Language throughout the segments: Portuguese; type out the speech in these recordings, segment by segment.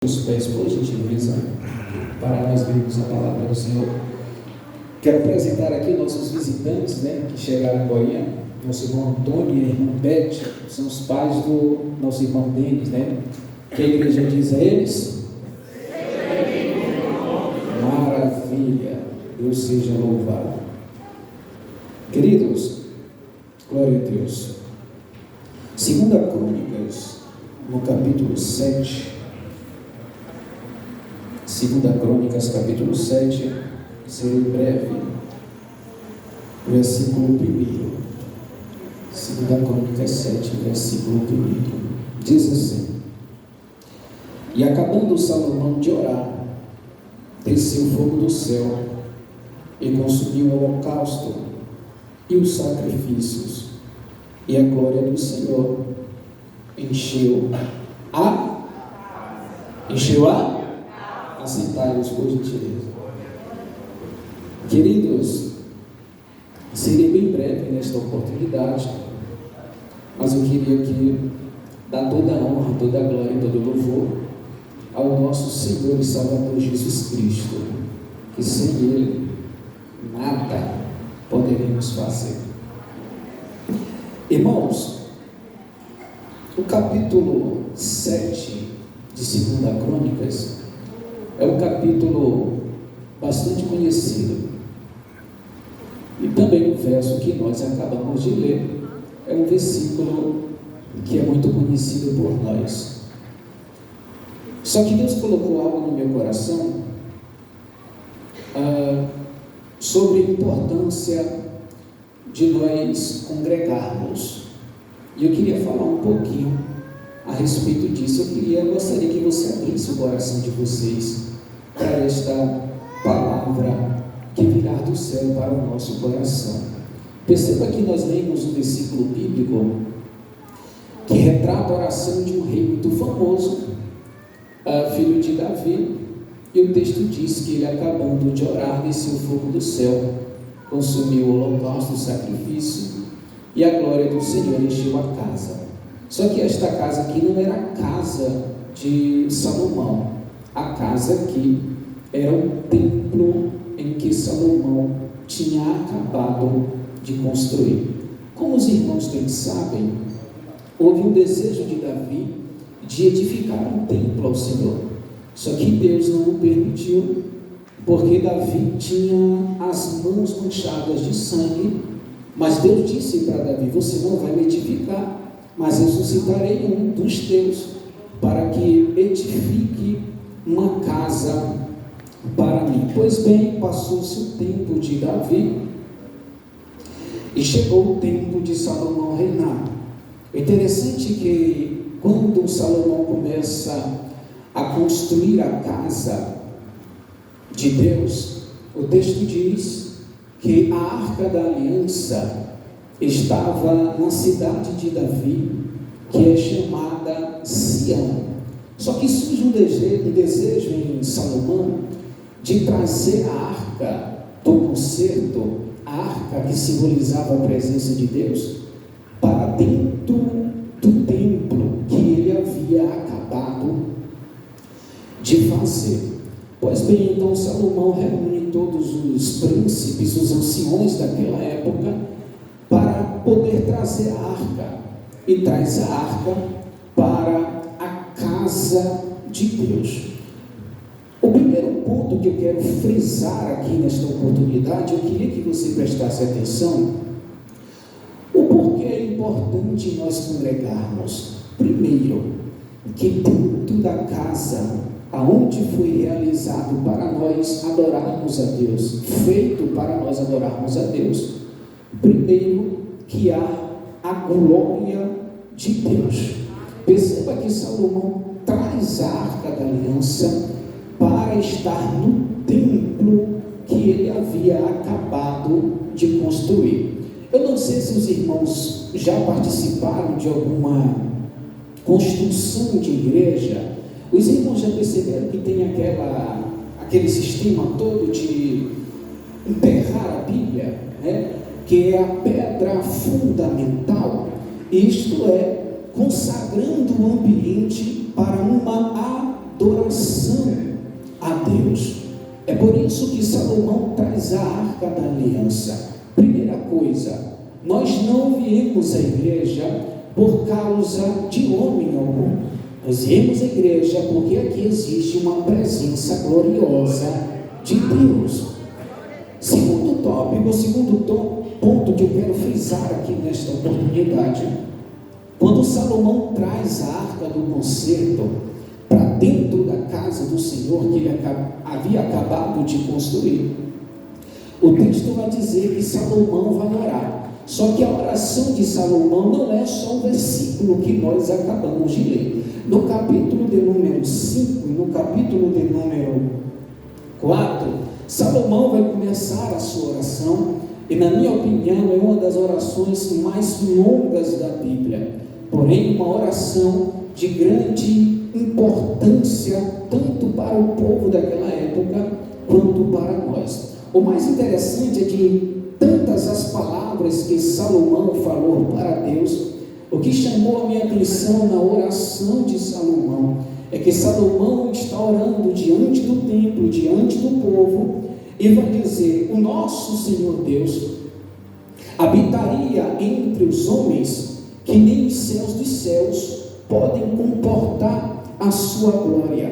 Os pés, por gentileza, para nós vermos a palavra do Senhor. Quero apresentar aqui nossos visitantes, que chegaram agora. Nosso irmão Antônio e a irmã Beth, são os pais do nosso irmão Denis, Que a igreja diz a eles? Maravilha, Deus seja louvado. Queridos, glória a Deus. 2 Crônicas, no capítulo 7. 2 Crônicas, capítulo 7, serei breve, versículo 1. 2 Crônicas 7, versículo 1. Diz assim: E acabando Salomão de orar, desceu fogo do céu e consumiu o holocausto e os sacrifícios, e a glória do Senhor encheu a assentai-vos, por gentileza. Queridos, serei bem breve nesta oportunidade, mas eu queria aqui dar toda a honra, toda a glória e todo o louvor ao nosso Senhor e Salvador Jesus Cristo, que sem Ele nada poderíamos fazer. Irmãos, o capítulo 7 de 2 Crônicas é um capítulo bastante conhecido, e também o verso que nós acabamos de ler é um versículo que é muito conhecido por nós. Só que Deus colocou algo no meu coração sobre a importância de nós congregarmos, e eu queria falar um pouquinho a respeito disso. Eu gostaria que você abrisse o coração de vocês para esta palavra que virá do céu para o nosso coração. Perceba que nós lemos um versículo bíblico que retrata a oração de um rei muito famoso, filho de Davi, e o texto diz que ele, acabando de orar, desceu o fogo do céu, consumiu o holocausto, o sacrifício, e a glória do Senhor encheu a casa. Só que esta casa aqui não era a casa de Salomão. A casa aqui era o templo em que Salomão tinha acabado de construir. Como os irmãos bem sabem, houve um desejo de Davi de edificar um templo ao Senhor. Só que Deus não o permitiu, porque Davi tinha as mãos manchadas de sangue. Mas Deus disse para Davi: você não vai me edificar, mas eu suscitarei um dos teus, para que edifique uma casa para mim. Pois bem, passou-se o tempo de Davi e chegou o tempo de Salomão reinar. É interessante que quando Salomão começa a construir a casa de Deus, o texto diz que a Arca da Aliança estava na cidade de Davi, que é chamada Sião. Só que surge um desejo em Salomão de trazer a Arca do concerto, a Arca que simbolizava a presença de Deus, para dentro do templo que ele havia acabado de fazer. Pois bem, então Salomão reúne todos os príncipes, os anciões daquela época, para poder trazer a arca, e traz a arca para a casa de Deus. O primeiro ponto que eu quero frisar aqui nesta oportunidade, eu queria que você prestasse atenção, o porquê é importante nós congregarmos. Primeiro, que dentro da casa aonde foi realizado para nós adorarmos a Deus, feito para nós adorarmos a Deus, primeiro que há a glória de Deus. Perceba que Salomão traz a Arca da Aliança para estar no templo que ele havia acabado de construir. Eu não sei se os irmãos já participaram de alguma construção de igreja. Os irmãos já perceberam que tem aquele sistema todo de enterrar a Bíblia, que é a pedra fundamental, isto é, consagrando o ambiente para uma adoração a Deus. É por isso que Salomão traz a Arca da Aliança. Primeira coisa, nós não viemos à igreja por causa de homem algum. Nós viemos à igreja porque aqui existe uma presença gloriosa de Deus. Segundo tópico, segundo ponto que eu quero frisar aqui nesta oportunidade, quando Salomão traz a Arca do Concerto para dentro da casa do Senhor que ele havia acabado de construir, o texto vai dizer que Salomão vai orar. Só que a oração de Salomão não é só o versículo que nós acabamos de ler. No capítulo de número 5 e no capítulo de número 4, Salomão vai começar a sua oração, e na minha opinião é uma das orações mais longas da Bíblia, porém uma oração de grande importância, tanto para o povo daquela época, quanto para nós. O mais interessante é que tantas as palavras que Salomão falou para Deus, o que chamou a minha atenção na oração de Salomão, é que Salomão está orando diante do templo, diante do povo, e vai dizer: o nosso Senhor Deus habitaria entre os homens, que nem os céus dos céus podem comportar a sua glória.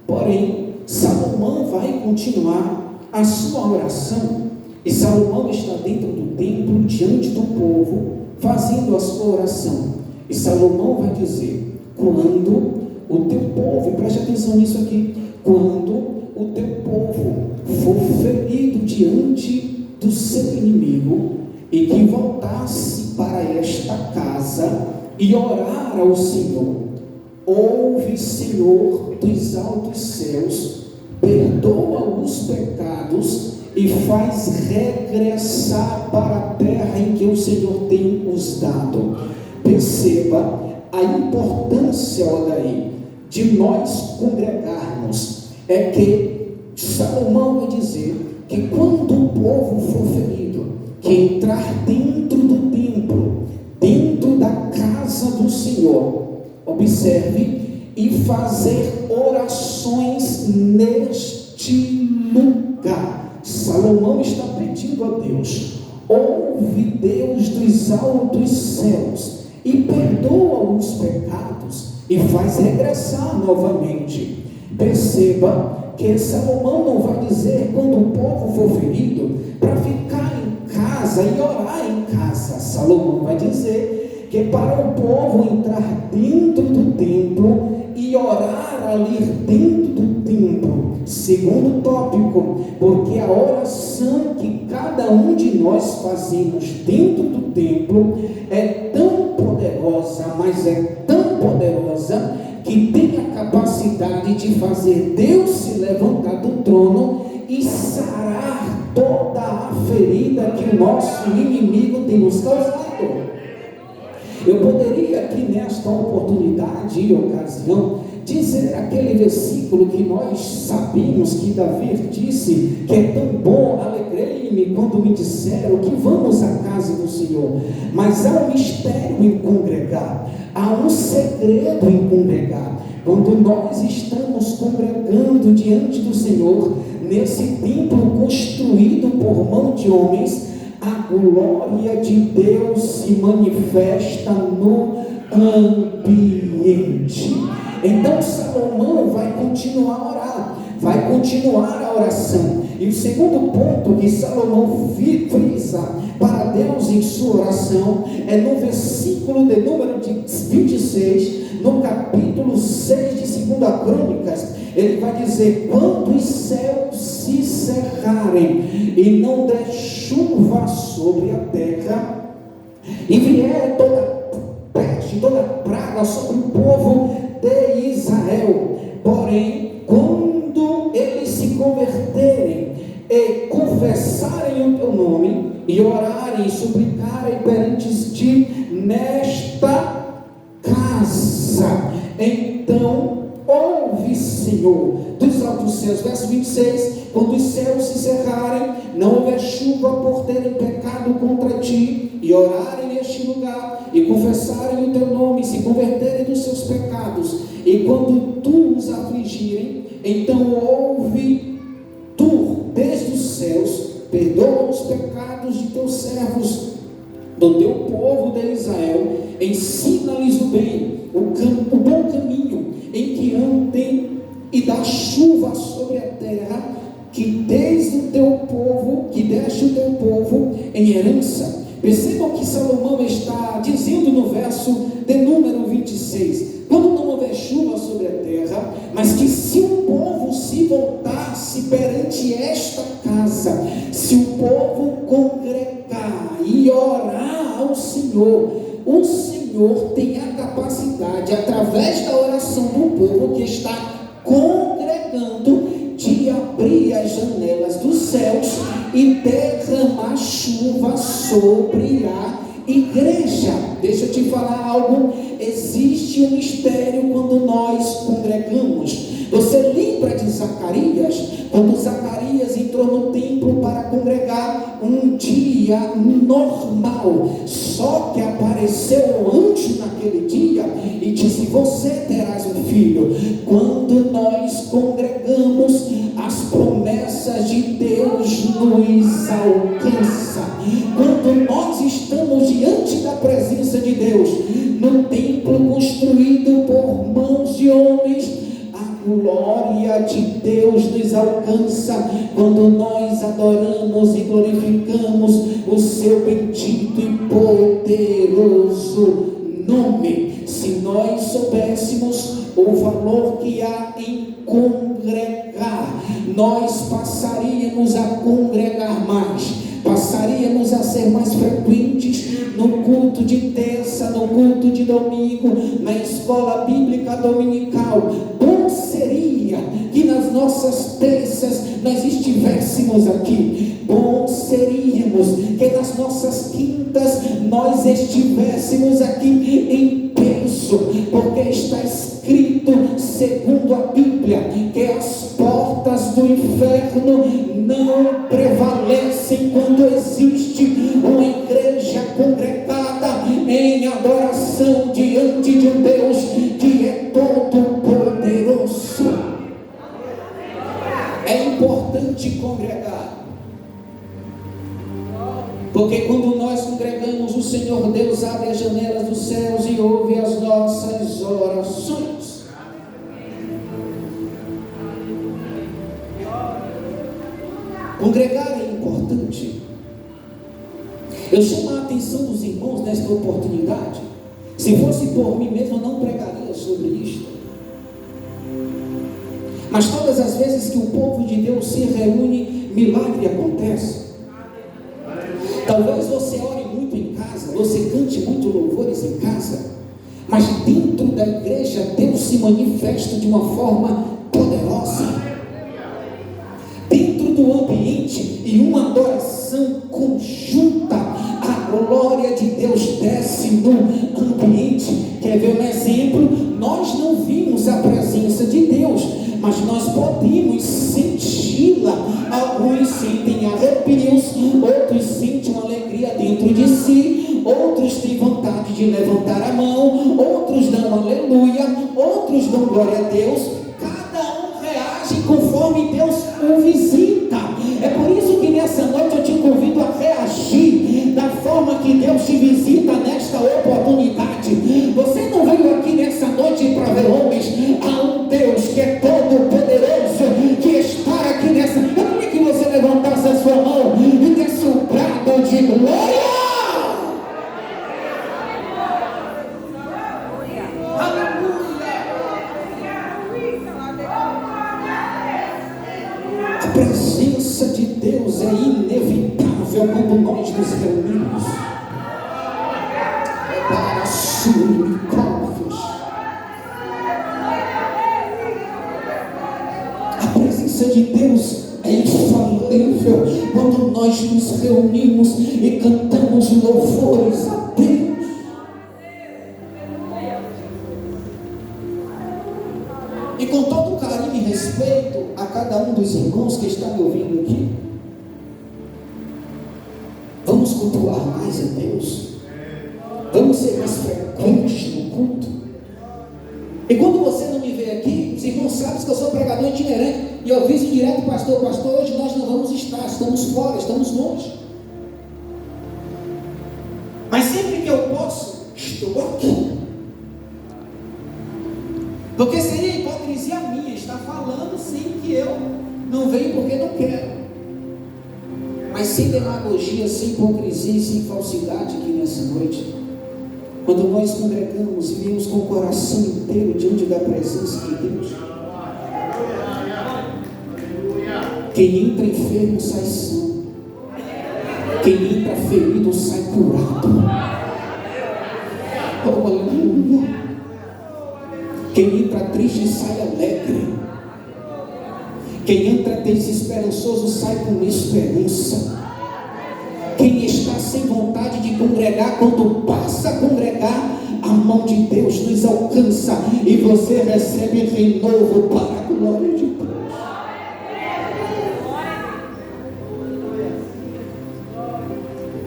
Porém, Salomão vai continuar a sua oração, e Salomão está dentro do templo, diante do povo, fazendo a sua oração, e Salomão vai dizer: quando o teu povo, preste atenção nisso aqui, quando o teu povo for ferido diante do seu inimigo, e que voltasse para esta casa e orar ao Senhor, ouve, Senhor dos altos céus, perdoa os pecados e faz regressar para a terra em que o Senhor tem os dado. Perceba a importância, olha aí, de nós congregarmos. É que Salomão vai dizer que quando o povo for ferido, que entrar dentro do templo, dentro da casa do Senhor, observe, e fazer orações neste lugar. Salomão está pedindo a Deus: ouve, Deus dos altos céus, e perdoa os pecados e faz regressar novamente. Perceba que Salomão não vai dizer, quando o povo for ferido, para ficar em casa e orar em casa. Salomão vai dizer que para o povo entrar dentro do templo e orar ali dentro do templo. Segundo tópico, porque a oração que cada um de nós fazemos dentro do templo é tão poderosa, mas é tão poderosa, que tem a capacidade de fazer Deus se levantar do trono e sarar toda a ferida que o nosso inimigo tem nos causado. Eu poderia aqui nesta oportunidade e ocasião dizer aquele versículo que nós sabemos que Davi disse, que é tão bom: alegrei-me quando me disseram que vamos à casa do Senhor. Mas há um mistério em congregar, há um segredo em congregar. Quando nós estamos congregando diante do Senhor, nesse templo construído por mão de homens, a glória de Deus se manifesta no ambiente. Então Salomão vai continuar a orar, vai continuar a oração. E o segundo ponto que Salomão frisa para Deus em sua oração é no versículo de número 26, no capítulo 6 de 2 Crônicas. Ele vai dizer: quando os céus se cerrarem e não der chuva sobre a terra, e vier toda peste, toda praga sobre o povo de Israel, porém, quando eles se converterem e confessarem o teu nome, e orarem e suplicarem perante ti nesta casa, então ouve, Senhor dos altos céus. Verso 26, quando os céus se cerrarem, não houver chuva por terem pecado contra ti, e orarem neste lugar, e e confessarem o teu nome, se converterem dos seus pecados, e quando tu os afligirem, então ouve tu desde os céus, perdoa os pecados de teus servos, do teu povo de Israel, ensina-lhes o bem, o bom caminho em que andem, e dá chuva sobre a terra, que deste o teu povo em herança. Percebam que Salomão está dizendo no verso de número 26, quando não houver chuva sobre a terra, mas que se o povo se voltasse perante esta casa, se o povo congregar e orar ao Senhor, o Senhor tem a capacidade, através da oração do povo que está congregando, de abrir as janelas dos céus e derramar chuva sobre a igreja. Deixa eu te falar algo, existe um mistério quando nós congregamos. Você lembra de Zacarias? Quando Zacarias entrou no templo para congregar, um dia normal, só que apareceu um anjo naquele dia e disse: você terás um filho. Quando nós congregamos, as promessas de Deus nos alcançam. Quando nós estamos diante da presença de Deus, no templo construído por mãos de homens, a glória de Deus nos alcança quando nós adoramos e glorificamos o seu bendito e poderoso nome. Se nós soubéssemos o valor que há em congregar, nós passaríamos a congregar mais, passaríamos a ser mais frequentes no culto de terça, no culto de domingo, na escola bíblica dominical. Bom seria que nas nossas terças nós estivéssemos aqui. Bom seríamos que nas nossas quintas nós estivéssemos aqui em peso, porque está escrito, segundo a Bíblia, que as portas do inferno não prevalecem quando existe uma igreja congregada em adoração diante de um Deus que é todo poderoso. É importante congregar, porque quando nós congregamos, o Senhor Deus abre as janelas dos céus e ouve as nossas orações. Congregar é importante. Eu chamo a atenção dos irmãos nesta oportunidade. Se fosse por mim mesmo, eu não pregaria sobre isto. Mas todas as vezes que o povo de Deus se reúne, milagre acontece. Talvez você ore muito em casa, você cante muito louvores em casa, mas dentro da igreja Deus se manifesta de uma forma poderosa. Dentro do ambiente e uma adoração conjunta, a glória de Deus desce no ambiente. Quer ver um exemplo? Nós não vimos a presença de Deus, mas nós podemos senti-la. Alguns sentem arrepios, outros sentem uma alegria dentro de si, outros têm vontade de levantar a mão, outros dão aleluia, outros dão glória a Deus. Cada um reage conforme Deus o visita. É por isso que nessa noite eu te convido a reagir da forma que Deus te visita nesta oportunidade. Você não veio aqui nessa noite para ver homens, há um Deus que é todo poderoso, que está aqui nessa. Eu queria que você levantasse a sua mão e desse um brado de glória. A presença de Deus é inevitável quando nós nos reunimos. Para suricófios. A presença de Deus é infalível quando nós nos reunimos e cantamos louvores a Deus. E com todo carinho e respeito a cada um dos irmãos que está me ouvindo aqui, vamos cultuar mais a Deus. Vamos Vamos ser mais frequentes no culto. E quando você não me vê aqui, os irmãos sabem que eu sou pregador itinerante, e eu aviso direto, pastor, hoje nós não vamos estar, estamos fora, estamos longe. Mas sempre que eu posso, estou aqui. Porque seria hipocrisia minha estar falando sem que eu não venho porque não quero. Mas sem demagogia, sem hipocrisia e sem falsidade aqui nessa noite. Quando nós congregamos e viemos com o coração inteiro diante da presença de Deus, quem entra enfermo sai são, quem entra ferido sai curado. Oh, aleluia. Quem entra triste sai alegre, quem entra desesperançoso sai com esperança. Quem está sem vontade de congregar, quando passa a congregar, a mão de Deus nos alcança e você recebe renovo para a glória de Deus.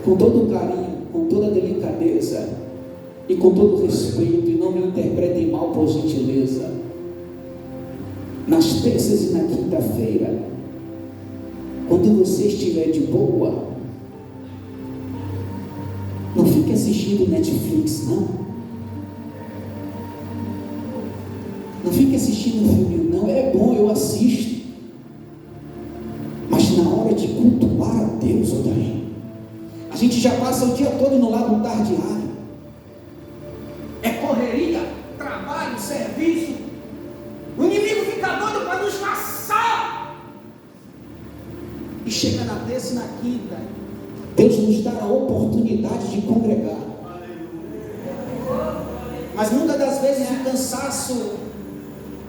Com todo carinho, com toda delicadeza e com todo respeito, e não me interpretem mal por gentileza, nas terças e na quinta-feira, quando você estiver de boa, não fique assistindo Netflix, não. Não fique assistindo filme, não. É bom, eu assisto. Mas na hora de cultuar a Deus, Odair, a gente já passa o dia todo no labutar diário. É correria, trabalho, serviço. O inimigo fica doido para nos caçar. E chega na terça e na quinta, Deus nos dá a oportunidade de congregar. Mas muitas das vezes o cansaço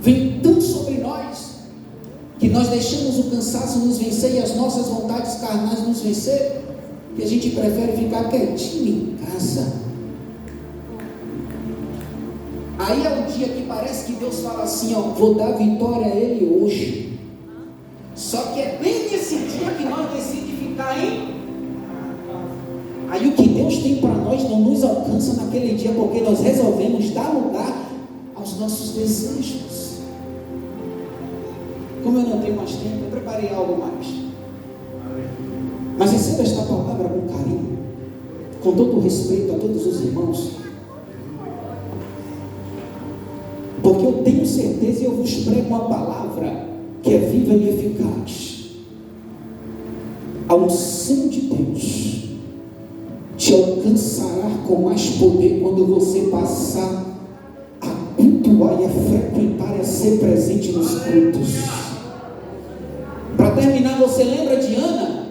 vem tanto sobre nós, que nós deixamos o cansaço nos vencer e as nossas vontades carnais nos vencer, que a gente prefere ficar quietinho em casa. Aí é o dia que parece que Deus fala assim, ó, vou dar vitória a ele hoje. Só que é bem nesse dia que nós decidimos ficar em. Aí o que Deus tem para nós não nos alcança naquele dia, porque nós resolvemos dar lugar aos nossos desejos. Como eu não tenho mais tempo, eu preparei algo mais. Mas receba esta palavra com carinho, com todo o respeito a todos os irmãos, porque eu tenho certeza e eu vos prego uma palavra que é viva e eficaz. A unção de Deus te alcançará com mais poder quando você passar a cultuar e a frequentar e a ser presente nos cultos. Para terminar, você lembra de Ana?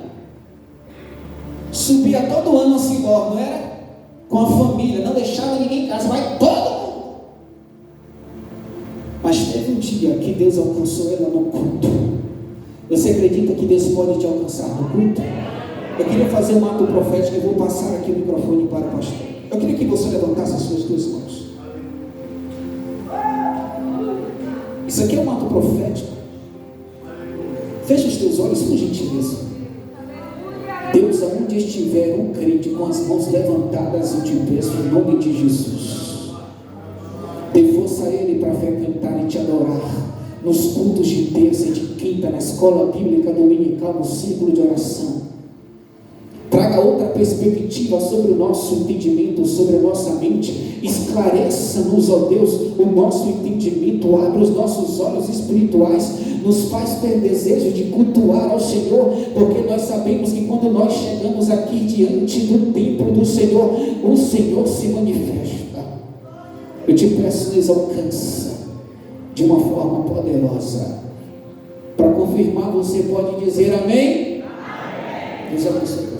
Subia todo ano a Siló, não era? Com a família, não deixava ninguém em casa, vai todo mundo. Mas teve um dia que Deus alcançou ela no culto. Você acredita que Deus pode te alcançar no culto? Eu queria fazer um ato profético, eu vou passar aqui o microfone para o pastor. Eu queria que você levantasse as suas duas mãos. Isso aqui é um ato profético. Feche os teus olhos por gentileza. Deus, aonde estiver um crente com as mãos levantadas, eu te peço em nome de Jesus. Dê força a Ele para frequentar e te adorar nos cultos de terça e de quinta, na escola bíblica dominical, no círculo de oração. Traga outra perspectiva sobre o nosso entendimento, sobre a nossa mente. Esclareça-nos, ó Deus, o nosso entendimento. Abre os nossos olhos espirituais. Nos faz ter desejo de cultuar ao Senhor, porque nós sabemos que quando nós chegamos aqui diante do templo do Senhor, o Senhor se manifesta. Eu te peço, nos alcança de uma forma poderosa. Para confirmar, você pode dizer amém? Amém. Deus abençoe.